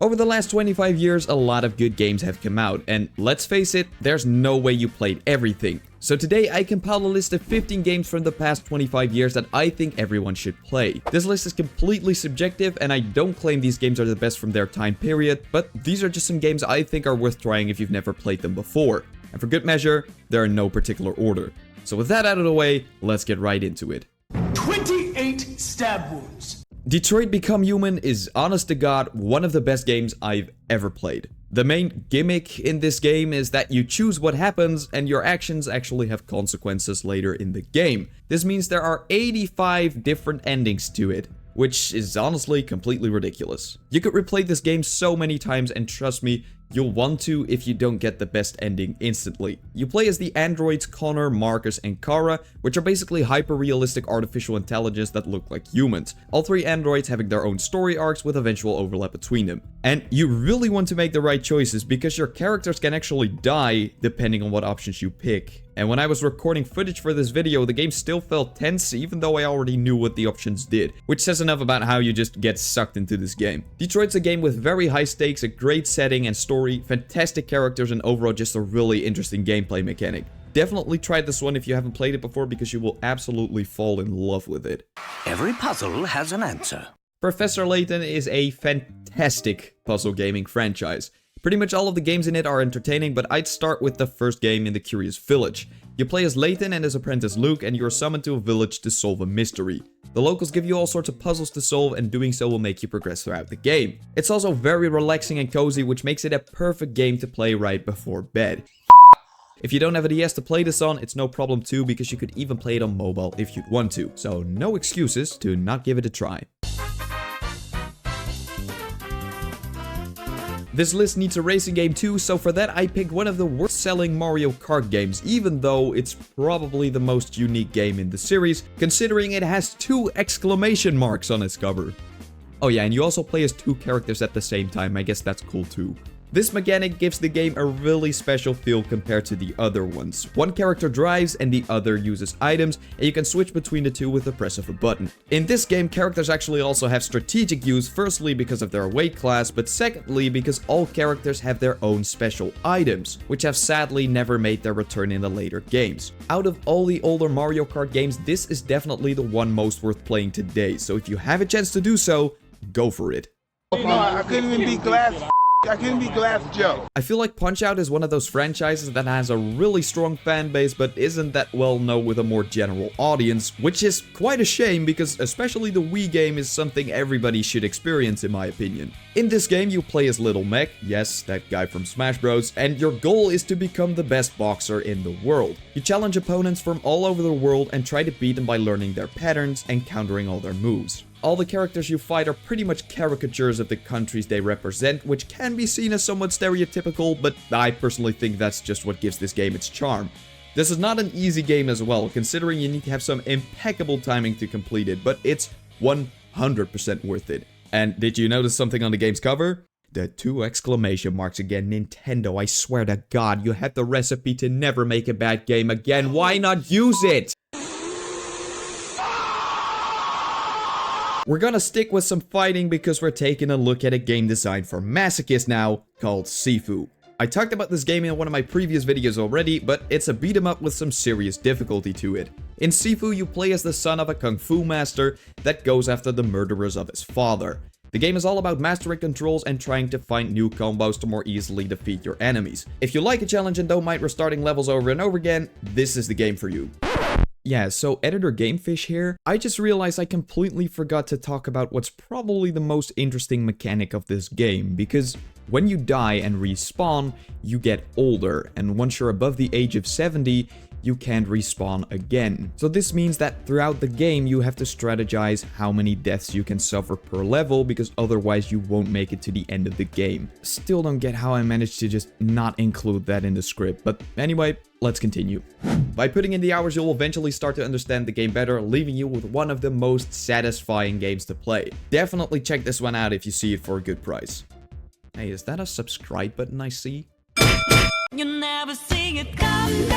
Over the last 25 years, a lot of good games have come out, and let's face it, there's no way you played everything. So today I compiled a list of 15 games from the past 25 years that I think everyone should play. This list is completely subjective, and I don't claim these games are the best from their time period, but these are just some games I think are worth trying if you've never played them before. And for good measure, they're in no particular order. So with that out of the way, let's get right into it. 28 stab wounds. Detroit Become Human is, honest to God, one of the best games I've ever played. The main gimmick in this game is that you choose what happens and your actions actually have consequences later in the game. This means there are 85 different endings to it, which is honestly completely ridiculous. You could replay this game so many times, and trust me, you'll want to if you don't get the best ending instantly. You play as the androids Connor, Marcus, and Kara, which are basically hyper-realistic artificial intelligence that look like humans. All three androids having their own story arcs with eventual overlap between them. And you really want to make the right choices because your characters can actually die depending on what options you pick. And when I was recording footage for this video, the game still felt tense even though I already knew what the options did, which says enough about how you just get sucked into this game. Detroit's a game with very high stakes, a great setting and story, fantastic characters, and overall just a really interesting gameplay mechanic. Definitely try this one if you haven't played it before because you will absolutely fall in love with it. Every puzzle has an answer. Professor Layton is a fantastic puzzle gaming franchise. Pretty much all of the games in it are entertaining, but I'd start with the first game in the Curious Village. You play as Layton and his apprentice Luke, and you are summoned to a village to solve a mystery. The locals give you all sorts of puzzles to solve, and doing so will make you progress throughout the game. It's also very relaxing and cozy, which makes it a perfect game to play right before bed. If you don't have a DS to play this on, it's no problem too, because you could even play it on mobile if you'd want to. So no excuses to not give it a try. This list needs a racing game too, so for that I picked one of the worst selling Mario Kart games, even though it's probably the most unique game in the series, considering it has 2 exclamation marks on its cover. Oh yeah, and you also play as 2 characters at the same time, I guess that's cool too. This mechanic gives the game a really special feel compared to the other ones. One character drives and the other uses items, and you can switch between the two with the press of a button. In this game, characters actually also have strategic use, firstly because of their weight class, but secondly because all characters have their own special items, which have sadly never made their return in the later games. Out of all the older Mario Kart games, this is definitely the one most worth playing today, so if you have a chance to do so, go for it. You know, I couldn't even be Glass Joe. I feel like Punch-Out is one of those franchises that has a really strong fan base but isn't that well known with a more general audience, which is quite a shame because especially the Wii game is something everybody should experience in my opinion. In this game you play as Little Mac, yes, that guy from Smash Bros, and your goal is to become the best boxer in the world. You challenge opponents from all over the world and try to beat them by learning their patterns and countering all their moves. All the characters you fight are pretty much caricatures of the countries they represent, which can be seen as somewhat stereotypical, but I personally think that's just what gives this game its charm. This is not an easy game as well, considering you need to have some impeccable timing to complete it, but it's 100% worth it. And did you notice something on the game's cover? The 2 exclamation marks again. Nintendo, I swear to God, you had the recipe to never make a bad game again. Why not use it? We're gonna stick with some fighting because we're taking a look at a game designed for masochists now, called Sifu. I talked about this game in one of my previous videos already, but it's a beat 'em up with some serious difficulty to it. In Sifu, you play as the son of a kung fu master that goes after the murderers of his father. The game is all about mastering controls and trying to find new combos to more easily defeat your enemies. If you like a challenge and don't mind restarting levels over and over again, this is the game for you. Yeah, so editor Gamefish here. I just realized I completely forgot to talk about what's probably the most interesting mechanic of this game, because when you die and respawn, you get older, and once you're above the age of 70, you can't respawn again. So this means that throughout the game you have to strategize how many deaths you can suffer per level, because otherwise you won't make it to the end of the game. Still don't get how I managed to just not include that in the script, but anyway, let's continue. By putting in the hours, you'll eventually start to understand the game better, leaving you with one of the most satisfying games to play. Definitely check this one out if you see it for a good price. Hey, is that a subscribe button I see? You never see it coming.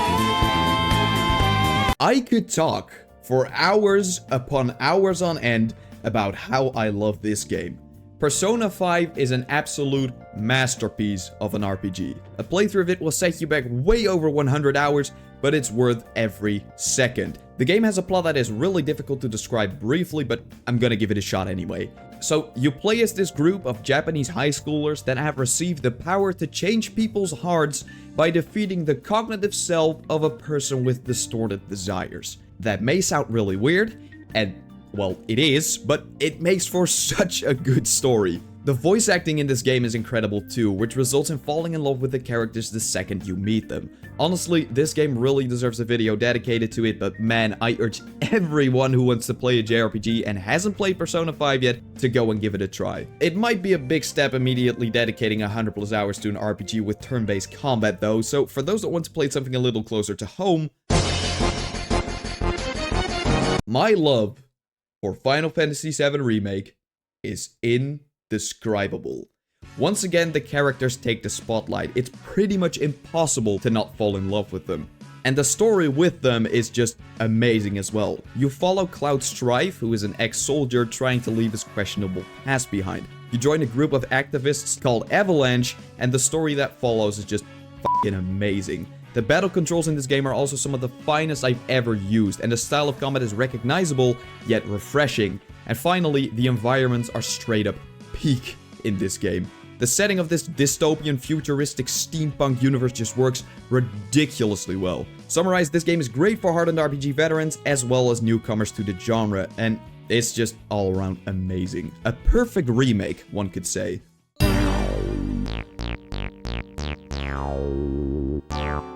I could talk for hours upon hours on end about how I love this game. Persona 5 is an absolute masterpiece of an RPG. A playthrough of it will set you back way over 100 hours, but it's worth every second. The game has a plot that is really difficult to describe briefly, but I'm gonna give it a shot anyway. So, you play as this group of Japanese high schoolers that have received the power to change people's hearts by defeating the cognitive self of a person with distorted desires. That may sound really weird, and well, it is, but it makes for such a good story. The voice acting in this game is incredible too, which results in falling in love with the characters the second you meet them. Honestly, this game really deserves a video dedicated to it, but man, I urge everyone who wants to play a JRPG and hasn't played Persona 5 yet to go and give it a try. It might be a big step immediately dedicating 100+ hours to an RPG with turn-based combat though, so for those that want to play something a little closer to home, my love for Final Fantasy VII Remake is indescribable. Once again, the characters take the spotlight. It's pretty much impossible to not fall in love with them. And the story with them is just amazing as well. You follow Cloud Strife, who is an ex-soldier trying to leave his questionable past behind. You join a group of activists called Avalanche, and the story that follows is just fucking amazing. The battle controls in this game are also some of the finest I've ever used, and the style of combat is recognizable, yet refreshing. And finally, the environments are straight up peak in this game. The setting of this dystopian, futuristic steampunk universe just works ridiculously well. Summarized, this game is great for hardened RPG veterans, as well as newcomers to the genre, and it's just all around amazing. A perfect remake, one could say.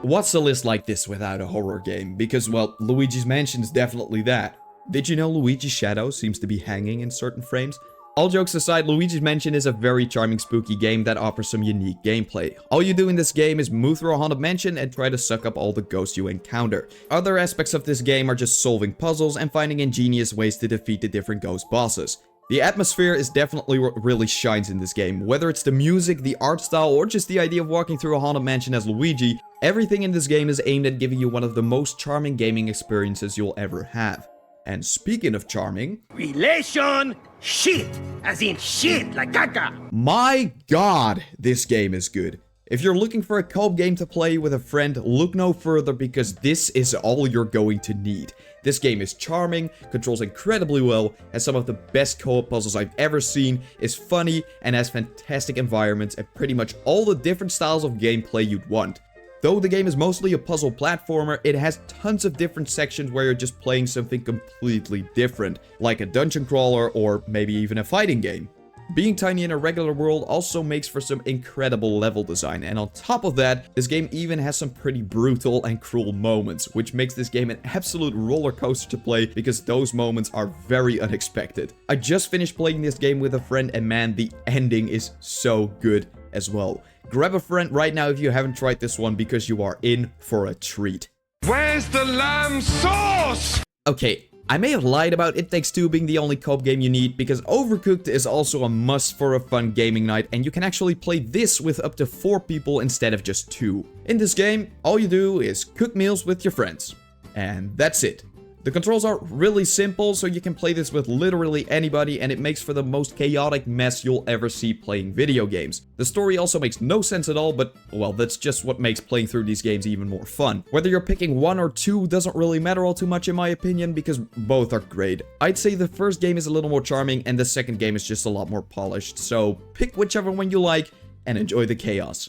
What's a list like this without a horror game? Because, well, Luigi's Mansion is definitely that. Did you know Luigi's shadow seems to be hanging in certain frames? All jokes aside, Luigi's Mansion is a very charming, spooky game that offers some unique gameplay. All you do in this game is move through a haunted mansion and try to suck up all the ghosts you encounter. Other aspects of this game are just solving puzzles and finding ingenious ways to defeat the different ghost bosses. The atmosphere is definitely what really shines in this game. Whether it's the music, the art style, or just the idea of walking through a haunted mansion as Luigi, everything in this game is aimed at giving you one of the most charming gaming experiences you'll ever have. And speaking of charming... Relation shit! As in shit, like caca! My god, this game is good. If you're looking for a co-op game to play with a friend, look no further because this is all you're going to need. This game is charming, controls incredibly well, has some of the best co-op puzzles I've ever seen, is funny, and has fantastic environments and pretty much all the different styles of gameplay you'd want. Though the game is mostly a puzzle platformer, it has tons of different sections where you're just playing something completely different, like a dungeon crawler or maybe even a fighting game. Being tiny in a regular world also makes for some incredible level design, and on top of that, this game even has some pretty brutal and cruel moments, which makes this game an absolute roller coaster to play because those moments are very unexpected. I just finished playing this game with a friend and man, the ending is so good as well. Grab a friend right now if you haven't tried this one because you are in for a treat. Where's the lamb sauce? Okay. I may have lied about It Takes Two being the only co-op game you need, because Overcooked is also a must for a fun gaming night, and you can actually play this with up to 4 people instead of just 2. In this game, all you do is cook meals with your friends. And that's it. The controls are really simple, so you can play this with literally anybody, and it makes for the most chaotic mess you'll ever see playing video games. The story also makes no sense at all, but, well, that's just what makes playing through these games even more fun. Whether you're picking 1 or 2 doesn't really matter all too much in my opinion, because both are great. I'd say the first game is a little more charming, and the second game is just a lot more polished, so pick whichever one you like, and enjoy the chaos.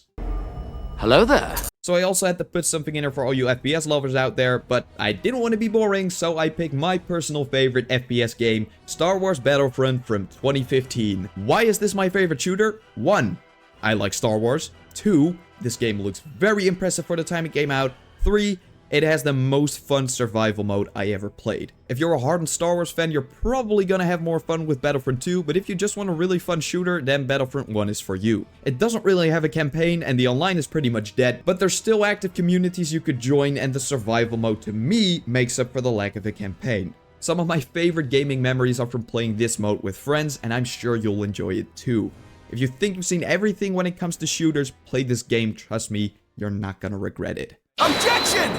Hello there. So I also had to put something in there for all you FPS lovers out there, but I didn't want to be boring, so I picked my personal favorite FPS game, Star Wars Battlefront from 2015. Why is this my favorite shooter? 1. I like Star Wars. 2. This game looks very impressive for the time it came out. 3. It has the most fun survival mode I ever played. If you're a hardened Star Wars fan, you're probably gonna have more fun with Battlefront 2, but if you just want a really fun shooter, then Battlefront 1 is for you. It doesn't really have a campaign, and the online is pretty much dead, but there's still active communities you could join, and the survival mode to me makes up for the lack of a campaign. Some of my favorite gaming memories are from playing this mode with friends, and I'm sure you'll enjoy it too. If you think you've seen everything when it comes to shooters, play this game, trust me, you're not gonna regret it. Objection!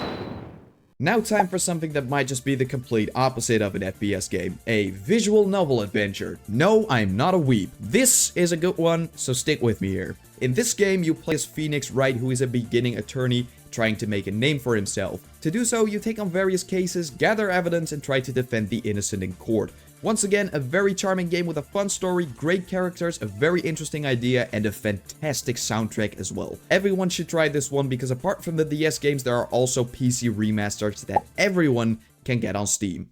Now time for something that might just be the complete opposite of an FPS game. A visual novel adventure. No, I'm not a weeb. This is a good one, so stick with me here. In this game, you play as Phoenix Wright, who is a beginning attorney trying to make a name for himself. To do so, you take on various cases, gather evidence, and try to defend the innocent in court. Once again, a very charming game with a fun story, great characters, a very interesting idea, and a fantastic soundtrack as well. Everyone should try this one because apart from the DS games, there are also PC remasters that everyone can get on Steam.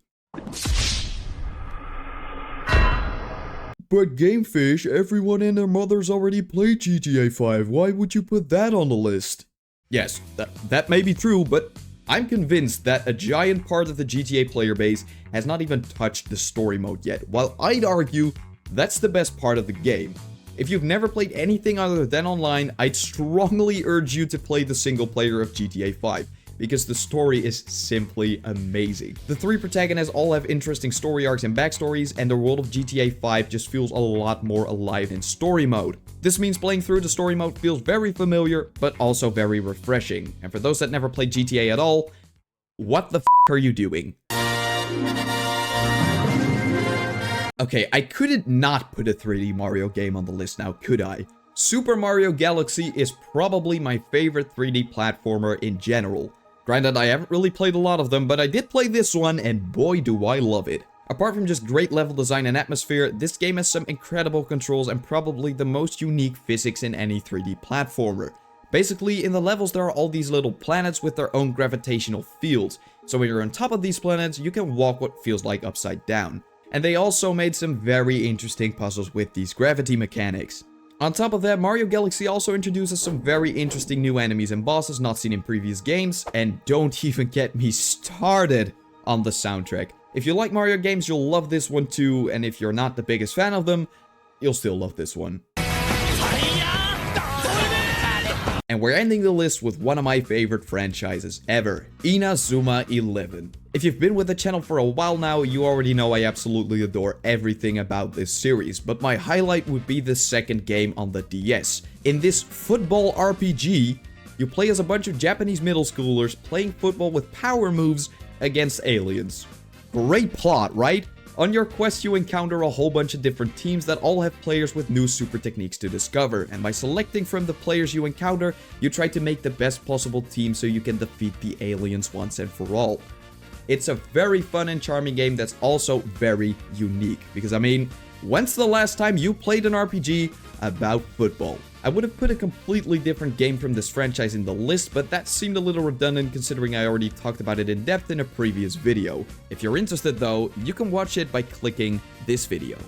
But Gamefish, everyone and their mothers already played GTA 5. Why would you put that on the list? Yes, that may be true, but I'm convinced that a giant part of the GTA player base has not even touched the story mode yet, while I'd argue that's the best part of the game. If you've never played anything other than online, I'd strongly urge you to play the single player of GTA 5, because the story is simply amazing. The three protagonists all have interesting story arcs and backstories, and the world of GTA 5 just feels a lot more alive in story mode. This means playing through the story mode feels very familiar, but also very refreshing. And for those that never played GTA at all, what the f are you doing? Okay, I couldn't not put a 3D Mario game on the list now, could I? Super Mario Galaxy is probably my favorite 3D platformer in general. Granted, I haven't really played a lot of them, but I did play this one, and boy do I love it. Apart from just great level design and atmosphere, this game has some incredible controls and probably the most unique physics in any 3D platformer. Basically, in the levels there are all these little planets with their own gravitational fields, so when you're on top of these planets, you can walk what feels like upside down. And they also made some very interesting puzzles with these gravity mechanics. On top of that, Mario Galaxy also introduces some very interesting new enemies and bosses not seen in previous games, and don't even get me started on the soundtrack. If you like Mario games, you'll love this one too, and if you're not the biggest fan of them, you'll still love this one. And we're ending the list with one of my favorite franchises ever, Inazuma 11. If you've been with the channel for a while now, you already know I absolutely adore everything about this series, but my highlight would be the second game on the DS. In this football RPG, you play as a bunch of Japanese middle schoolers playing football with power moves against aliens. Great plot, right? On your quest, you encounter a whole bunch of different teams that all have players with new super techniques to discover, and by selecting from the players you encounter, you try to make the best possible team so you can defeat the aliens once and for all. It's a very fun and charming game that's also very unique, because I mean, when's the last time you played an RPG about football? I would have put a completely different game from this franchise in the list, but that seemed a little redundant considering I already talked about it in depth in a previous video. If you're interested though, you can watch it by clicking this video.